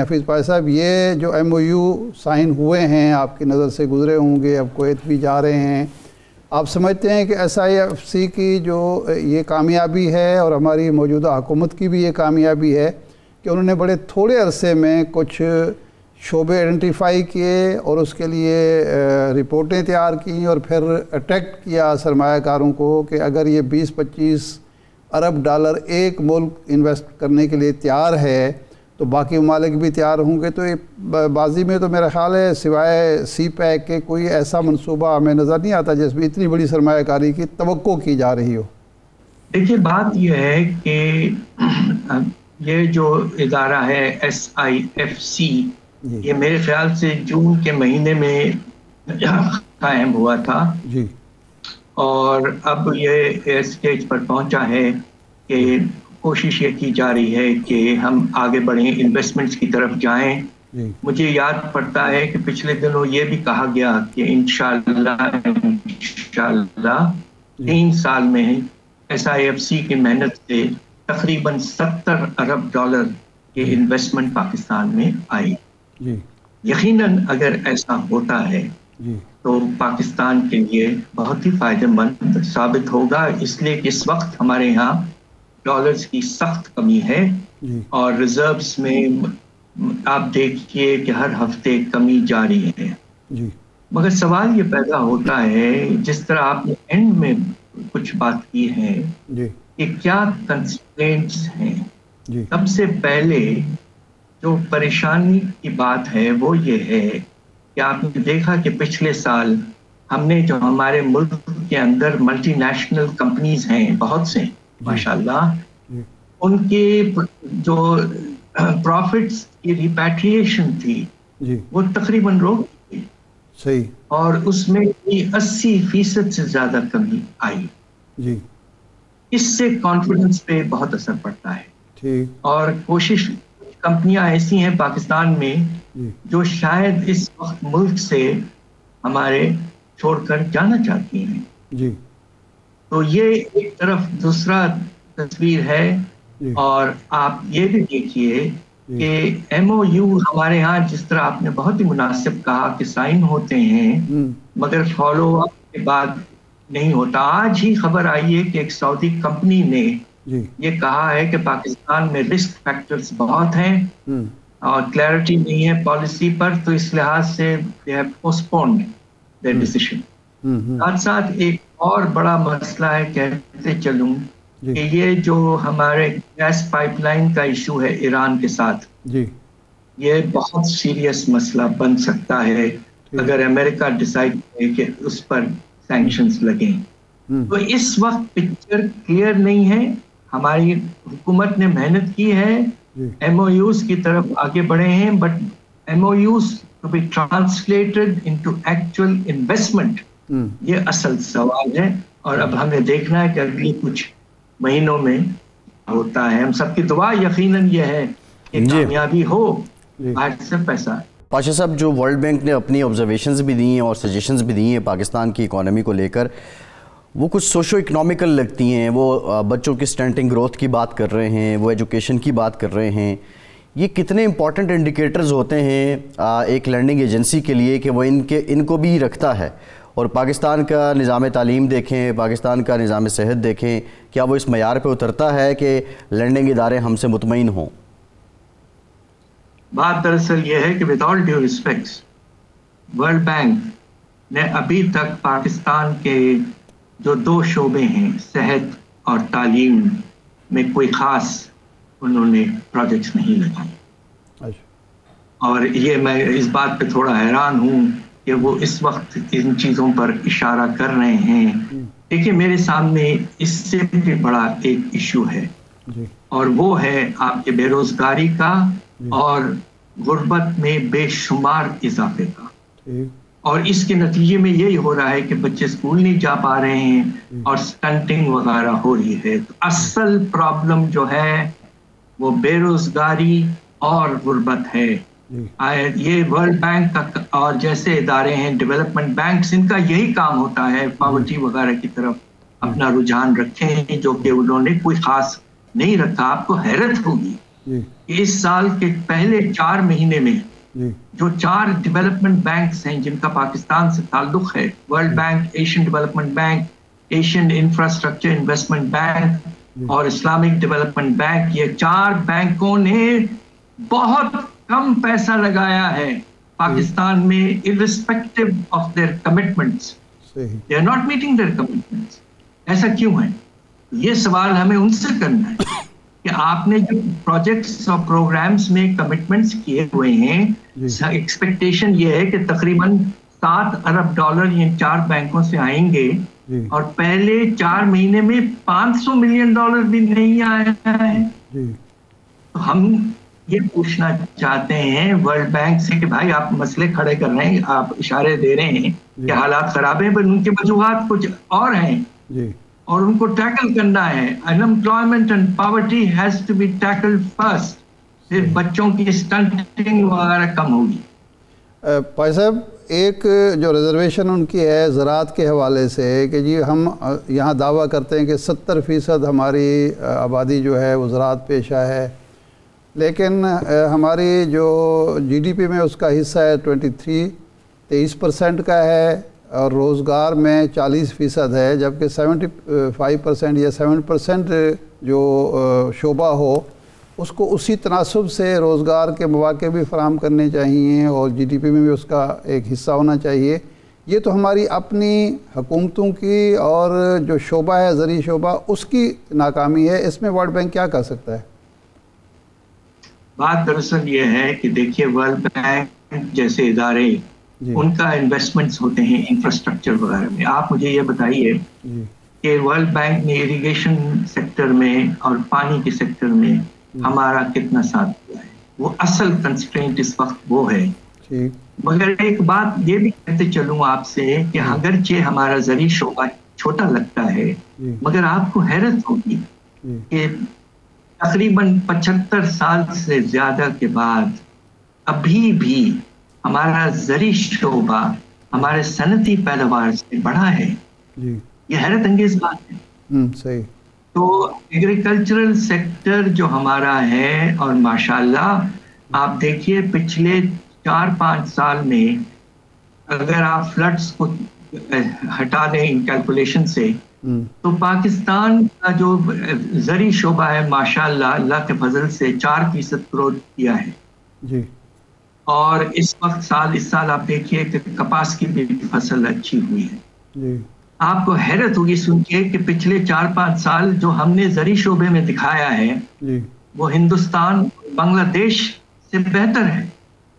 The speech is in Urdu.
حفیظ پائے صاحب، یہ جو ایم او یو سائن ہوئے ہیں آپ کی نظر سے گزرے ہوں گے، اب کویت بھی جا رہے ہیں، آپ سمجھتے ہیں کہ ایس آئی ایف سی کی جو یہ کامیابی ہے اور ہماری موجودہ حکومت کی بھی یہ کامیابی ہے کہ انہوں نے بڑے تھوڑے عرصے میں کچھ شعبے آئیڈینٹیفائی کیے اور اس کے لیے رپورٹیں تیار کیں اور پھر اٹریکٹ کیا سرمایہ کاروں کو کہ اگر یہ 20-25 ارب ڈالر ایک ملک انویسٹ کرنے کے لیے تیار ہے تو باقی ممالک بھی تیار ہوں گے؟ تو یہ بازی میں تو میرا خیال ہے سوائے سی پیک کے کوئی ایسا منصوبہ ہمیں نظر نہیں آتا جس میں اتنی بڑی سرمایہ کاری کی توقع کی جا رہی ہو۔ دیکھیے، بات یہ ہے کہ یہ جو ادارہ ہے SIFC، یہ میرے خیال سے جون کے مہینے میں قائم ہوا تھا جی، اور اب یہ اسٹیج پر پہنچا ہے کہ کوشش یہ کی جا رہی ہے کہ ہم آگے بڑھیں، انویسٹمنٹس کی طرف جائیں۔ مجھے یاد پڑتا ہے کہ پچھلے دنوں یہ بھی کہا گیا کہ انشاءاللہ 3 سال میں SIFC کی محنت سے تقریباً 70 ارب ڈالر کے انویسٹمنٹ پاکستان میں آئی۔ یقیناً اگر ایسا ہوتا ہے تو پاکستان کے لیے بہت ہی فائدہ مند ثابت ہوگا، اس لیے کہ اس وقت ہمارے ہاں ڈالرز کی سخت کمی ہے اور ریزروز میں آپ دیکھیے کہ ہر ہفتے کمی جاری ہے۔ مگر سوال یہ پیدا ہوتا ہے، جس طرح آپ نے اینڈ میں کچھ بات کی ہے کہ کیا کنسٹرینٹس ہیں۔ سب سے پہلے جو پریشانی کی بات ہے وہ یہ ہے کہ آپ نے دیکھا کہ پچھلے سال ہم نے جو ہمارے ملک کے اندر ملٹی نیشنل کمپنیز ہیں بہت سے ماشاءاللہ، ان کے جو پروفٹس کی ریپیٹریشن تھی وہ تقریباً روک گئی، صحیح، اور اس میں 80% سے زیادہ کمی آئی۔ اس سے کانفیڈنس پہ بہت اثر پڑتا ہے اور کوشش کمپنیاں ایسی ہیں پاکستان میں جو شاید اس وقت ملک سے ہمارے چھوڑ کر جانا چاہتی ہیں۔ تو یہ ایک طرف دوسرا تصویر ہے، اور آپ یہ بھی دیکھیے کہ MOU ہمارے ہاں جس طرح آپ نے بہت ہی مناسب کہا کہ سائن ہوتے ہیں مگر فالو اپ کے بعد نہیں ہوتا۔ آج ہی خبر آئی ہے کہ ایک سعودی کمپنی نے یہ کہا ہے کہ پاکستان میں رسک فیکٹرز بہت ہیں اور کلیئرٹی نہیں ہے پالیسی پر، تو اس لحاظ سے they have postponed their decision۔ ساتھ ساتھ ایک اور بڑا مسئلہ ہے، کہتے چلوں کہ یہ جو ہمارے گیس پائپ لائن کا ایشو ہے ایران کے ساتھ، یہ بہت سیریس مسئلہ بن سکتا ہے اگر امریکہ ڈیسائیڈ کرے کہ اس پر سینکشنز لگیں۔ تو اس وقت پکچر کلیئر نہیں ہے۔ ہماری حکومت نے محنت کی ہے، MOUs کی طرف آگے بڑھے ہیں، but MOUs to be translated into actual investment، یہ اصل سوال ہے، اور اب ہمیں دیکھنا ہے کہ اگلی کچھ مہینوں میں ہوتا ہے۔ ہم سب کی دعا یقیناً یہ ہے کہ کامیابی ہو، باہر سے پیسہ۔ پاشا صاحب، جو ورلڈ بینک نے اپنی آبزرویشنز بھی دی ہیں اور سجیشنز بھی دی ہیں پاکستان کی اکانومی کو لے کر، وہ کچھ سوشو اکنامیکل لگتی ہیں، وہ بچوں کی سٹنٹنگ گروتھ کی بات کر رہے ہیں، وہ ایجوکیشن کی بات کر رہے ہیں۔ یہ کتنے امپورٹنٹ انڈیکیٹرز ہوتے ہیں ایک لرننگ ایجنسی کے لیے کہ وہ ان کو بھی رکھتا ہے؟ اور پاکستان کا نظام تعلیم دیکھیں، پاکستان کا نظام صحت دیکھیں، کیا وہ اس معیار پہ اترتا ہے کہ لرننگ ادارے ہم سے مطمئن ہوں؟ بات دراصل یہ ہے کہ with all due respects، world bank نے ابھی تک پاکستان کے جو 2 شعبے ہیں صحت اور تعلیم میں کوئی خاص انہوں نے پروجیکٹس نہیں لگائے، اور یہ میں اس بات پہ تھوڑا حیران ہوں کہ وہ اس وقت ان چیزوں پر اشارہ کر رہے ہیں۔ دیکھیے، میرے سامنے اس سے بھی بڑا ایک ایشو ہے، اور وہ ہے آپ کے بے روزگاری کا اور غربت میں بے شمار اضافے کا، اور اس کے نتیجے میں یہی ہو رہا ہے کہ بچے اسکول نہیں جا پا رہے ہیں اور سٹنٹنگ وغیرہ ہو رہی ہے۔ تو اصل پرابلم جو ہے وہ بے روزگاری اور غربت ہے۔ یہ ورلڈ بینک کا اور جیسے ادارے ہیں ڈیولپمنٹ بینکس، ان کا یہی کام ہوتا ہے پاورٹی وغیرہ کی طرف اپنا رجحان رکھیں، جو کہ انہوں نے کوئی خاص نہیں رکھا۔ آپ کو حیرت ہوگی کہ اس سال کے پہلے 4 مہینے میں جو 4 ڈیولپمنٹ بینکس ہیں جن کا پاکستان سے تعلق ہے، world bank, Asian development bank, Asian infrastructure investment bank اور اسلامک ڈیولپمنٹ بینک، یہ 4 بینکوں نے بہت کم پیسہ لگایا ہے پاکستان میں irrespective of their commitments. They are not meeting their commitments. ایسا کیوں ہے؟ یہ سوال ہمیں ان سے کرنا ہے کہ آپ نے جو پروجیکٹس اور پروگرامز میں کمٹمنٹس کیے ہوئے ہیں، ایکسپیکٹیشن یہ ہے کہ تقریباً $7 ارب ان 4 بینکوں سے آئیں گے، اور پہلے 4 مہینے میں $500 ملین بھی نہیں آیا ہے. تو ہم یہ پوچھنا چاہتے ہیں ورلڈ بینک سے کہ بھائی آپ مسئلے کھڑے کر رہے ہیں، آپ اشارے دے رہے ہیں کہ حالات خراب ہیں، پر ان کے وجوہات کچھ اور ہیں اور ان کو ٹیکل کرنا ہے. Unemployment and poverty has to be tackle first, پھر بچوں کی اسٹنٹنگ وغیرہ کم ہوگی. بھائی صاحب، ایک جو ریزرویشن ان کی ہے زراعت کے حوالے سے کہ جی ہم یہاں دعویٰ کرتے ہیں کہ 70% ہماری آبادی جو ہے وہ زراعت پیشہ ہے، لیکن ہماری جو جی ڈی پی میں اس کا حصہ ہے 23% کا ہے، اور روزگار میں 40% ہے، جبکہ 75% یا 7% جو شعبہ ہو اس کو اسی تناسب سے روزگار کے مواقع بھی فراہم کرنے چاہیے اور جی ڈی پی میں بھی اس کا ایک حصہ ہونا چاہیے. یہ تو ہماری اپنی حکومتوں کی اور جو شعبہ ہے زرعی شعبہ اس کی ناکامی ہے. اس میں ورلڈ بینک کیا کر سکتا ہے؟ بات دراصل یہ ہے کہ دیکھیے ورلڈ بینک جیسے ادارے ان کا انویسٹمنٹس ہوتے ہیں انفراسٹرکچر وغیرہ میں. آپ مجھے یہ بتائیے کہ ورلڈ بینک نے اریگیشن سیکٹر میں اور پانی کے سیکٹر میں ہمارا کتنا ساتھ دیا ہے؟ وہ اصل کنسٹرینٹ اس وقت وہ ہے. مگر ایک بات یہ بھی کہتے چلوں آپ سے کہ اگرچہ ہمارا زرعی شعبہ چھوٹا لگتا ہے، مگر آپ کو حیرت ہوگی کہ تقریباً 75 سال سے زیادہ کے بعد ابھی بھی ہمارا زرعی شعبہ ہمارے صنعتی پیداوار سے بڑا ہے. یہ حیرت انگیز بات ہے. صحیح. تو ایگریکلچرل سیکٹر جو ہمارا ہے، اور ماشاءاللہ آپ دیکھیے پچھلے 4-5 سال میں اگر آپ فلڈز کو ہٹا دیں کیلکولیشن سے، تو پاکستان کا جو زرعی شعبہ ہے ماشاءاللہ اللہ کے فضل سے 4% گروتھ کیا ہے. اور اس وقت اس سال آپ دیکھیے کہ کپاس کی بھی فصل اچھی ہوئی ہے. آپ کو حیرت ہوگی سن کے کہ پچھلے 4-5 سال جو ہم نے زرعی شعبے میں دکھایا ہے وہ ہندوستان، بنگلہ دیش سے بہتر ہے.